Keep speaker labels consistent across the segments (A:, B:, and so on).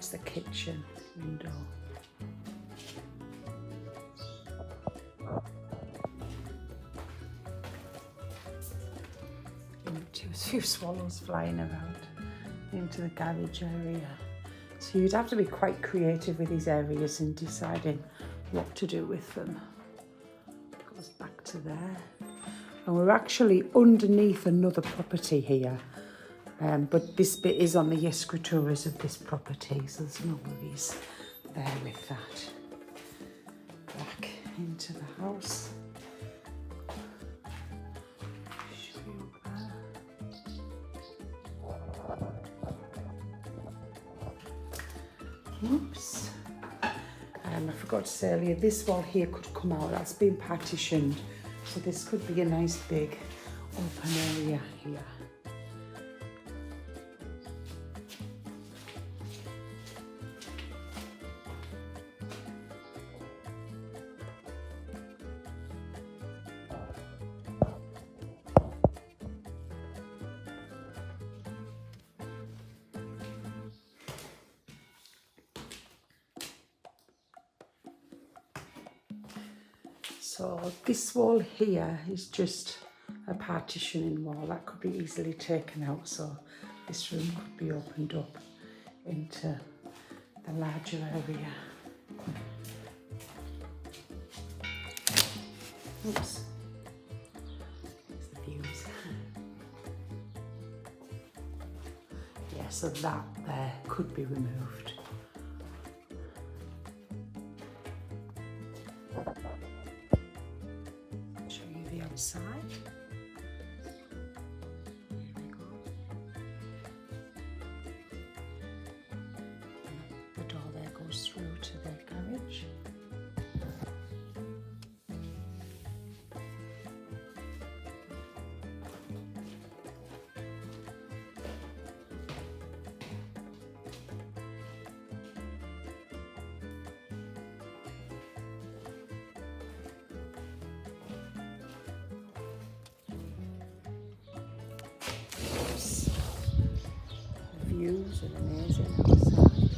A: that's the kitchen window. Into a few swallows flying around into the garage area. So you'd have to be quite creative with these areas in deciding what to do with them. Goes back to there. And we're actually underneath another property here. But this bit is on the escrituras of this property, so there's no worries there with that. Back into the house. Show you there. Oops. I forgot to say earlier, this wall here could come out. That's been partitioned, so this could be a nice big open area here. So this wall here is just a partitioning wall that could be easily taken out, so this room could be opened up into the larger area. Oops, there's the views. Yeah, so that there could be removed. Side. There we go. And the door there goes through to the garage. Views are amazing outside.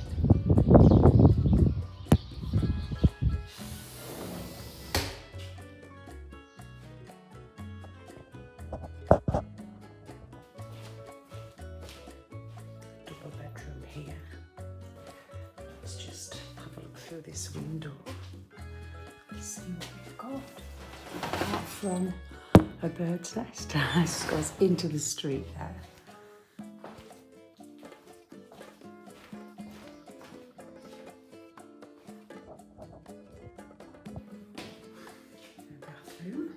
A: Double bedroom here. Let's just have a look through this window. See what we've got. Apart from a bird's nest, this goes into the street there. Bathroom.